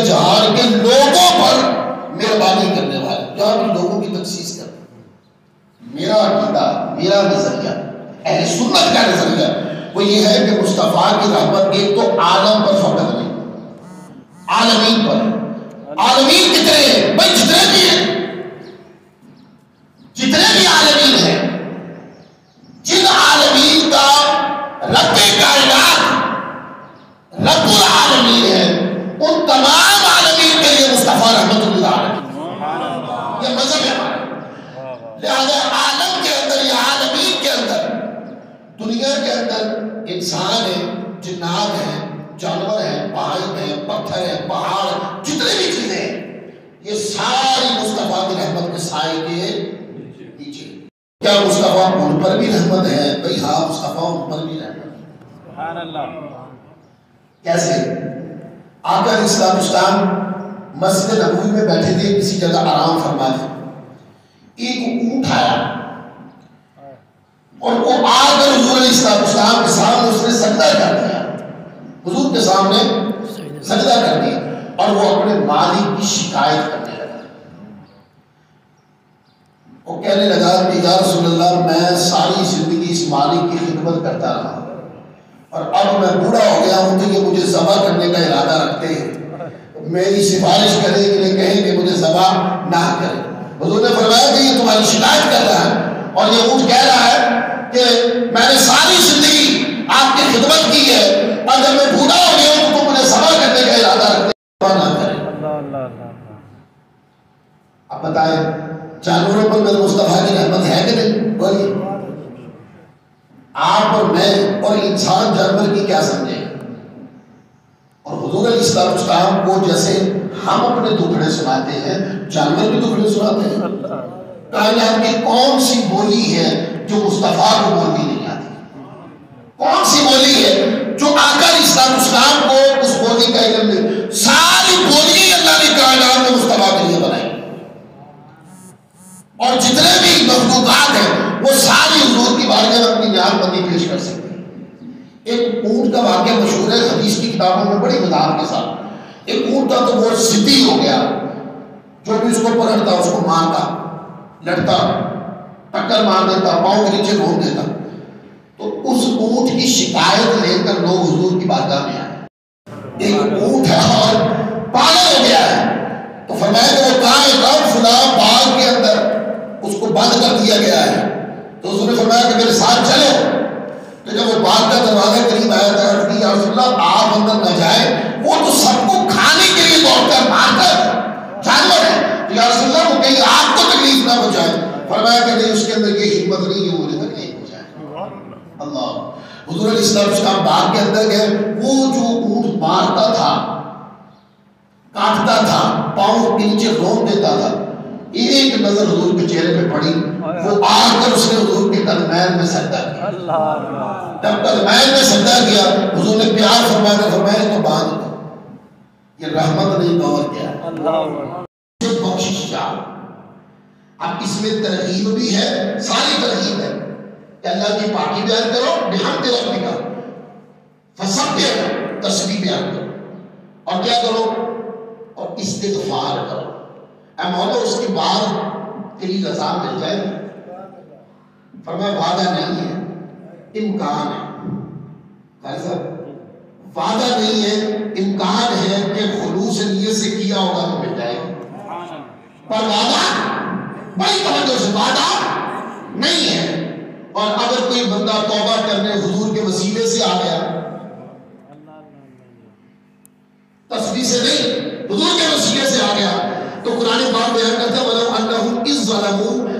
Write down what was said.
جہار کے لوگوں پر مہربانی کرنے والے، جہاں بھی لوگوں کی تخصیص کرتے ہیں۔ میرا عقیدہ، میرا نظریہ، اہل سنت کا نظریہ وہ یہ ہے کہ مصطفیٰ کی رحمت ایک تو عالم پر فقط نہیں، عالمین پر۔ عالمین کتنے ہیں بھائی؟ جتنے بھی ہیں، جتنے بھی عالمین ہیں، جن عالمین کا رب کائنات رب العالمین ہے، ان تمام عالمین کے لیے مصطفیٰ رحمت اللہ علیہ، یہ مذہب ہے ہمارا۔ لہذا عالم کے اندر یا عالمین کے اندر، دنیا کے اندر انسان ہیں، جنات ہیں، جانور ہیں، بہائم ہیں، پتھر ہیں، پہاڑ، جتنے بھی چیزیں ہیں، یہ ساری مصطفیٰ کی رحمت کے سائے کے نیچے۔ کیا مصطفیٰ ان پر بھی رحمت ہے؟ بھئی ہاں، مصطفیٰ ان پر بھی رحمت ہے۔ سبحان اللہ۔ کیسے؟ آقا علیہ السلام مسجد نبوی میں بیٹھے تھے، کسی جگہ آرام فرما تھے، ایک اونٹ آیا اور وہ آ کر حضور علیہ السلام کے سامنے اس نے سجدہ کر دیا، حضور کے سامنے سجدہ کر دیا، اور وہ اپنے مالک کی شکایت کرنے لگا۔ وہ کہنے لگا کہ یا رسول اللہ، میں ساری زندگی اس مالک کی خدمت کرتا رہا، اور اب میں بوڑھا ہو گیا ہوں تو یہ مجھے ذبح کرنے کا ارادہ رکھتے ہیں، میری سفارش کریں کہ کہیں کہ مجھے ذبح نہ کریں۔ حضور نے فرمایا کہ یہ تمہاری شکایت کر رہا ہے، اور یہ اونٹ کہہ رہا ہے کہ میں نے ساری زندگی آپ کی خدمت کی ہے، اور جب میں بوڑھا ہو گیا ہوں تو مجھے ذبح کرنے کا ارادہ رکھتے ہیں، نہ کریں۔ اب بتائیں، جانوروں پر میرے مصطفیٰ کی رحمت ہے کہ نہیں؟ بولیے۔ آپ اور میں اور انسان جانور کی کیا سمجھے؟ اور حضور علیہ السلام کو جیسے ہم اپنے دکھڑے سناتے ہیں، جانور بھی دکھڑے سناتے ہیں۔ کائنات کی کون سی بولی ہے جو مصطفیٰ کو بولنی نہیں آتی؟ کون سی بولی ہے جو آقا علیہ السلام کو اس بولی کا علم نہیں؟ ساری بولی اللہ نے کائنات میں مصطفیٰ کے لیے بنائی، اور جتنے بھی مخلوقات ہیں وہ ساری حضور کی بارگاہ میں اپنی جان بندی پیش کر سکتے ہیں۔ ایک اونٹ کا واقعہ مشہور ہے حدیث کی کتابوں میں بڑی وضاحت کے ساتھ۔ ایک اونٹ تھا تو وہ ضدی ہو گیا، جو بھی اس کو پکڑتا اس کو مارتا، لڑتا، ٹکر مار دیتا، پاؤں کے نیچے گھوم دیتا۔ تو اس اونٹ کی شکایت لے کر لوگ حضور کی بارگاہ میں آئے۔ ایک اونٹ ہے اور پاگل ہو گیا ہے، تو فرمایا کہ وہ کہاں ہے؟ فلاں باغ کے اندر اس کو بند کر دیا گیا ہے۔ تو حضور نے فرمایا کہ میرے ساتھ چلو۔ تو جب وہ باغ کا دروازہ قریب آیا تھا، عرض کی یا رسول اللہ آپ اندر نہ جائیں، وہ تو سب کو کھانے کے لیے دوڑتا ہے، مارتا ہے، جانور ہے، تو یا رسول اللہ وہ کہیں آپ کو تکلیف نہ پہنچائے۔ فرمایا کہ نہیں، اس کے اندر یہ ہمت نہیں کہ مجھے تکلیف پہنچائے۔ اللہ۔ حضور علیہ السلام باغ کے اندر گئے، وہ جو اونٹ مارتا تھا، کاٹتا تھا، پاؤں کے نیچے روم دیتا تھا، ایک نظر حضور کے چہرے پہ پڑی، وہ آ کر اس نے حضور کے قدمین میں سجدہ کیا۔ جب قدمین میں سجدہ کیا، حضور نے پیار فرما کر فرمایا تو باندھ دو، یہ رحمت نہیں تو اور کیا ہے؟ بخشش چاہو۔ اب اس میں ترغیب بھی ہے، ساری ترغیب ہے کہ اللہ کی پاکی بیان کرو، بحمد ربک فسبح، تسبیح بیان کرو، اور کیا کرو؟ اور استغفار کرو۔ اے مولا اس کے بعد تیری رضا مل جائے۔ فرمایا وعدہ نہیں ہے، امکان ہے۔ وعدہ نہیں ہے، امکان ہے کہ خلوص نیت سے کیا ہوگا تو مل جائے گا، پر وعدہ بڑی توجہ سے وعدہ نہیں ہے۔ اور اگر کوئی بندہ توبہ کرنے حضور کے وسیلے سے آ گیا، تصویر سے نہیں، حضور کے وسیلے سے آ گیا، تو قرآن پاک بیان کرتا ہے وَلَوْ أَنَّهُمْ إِذْ ظَلَمُوا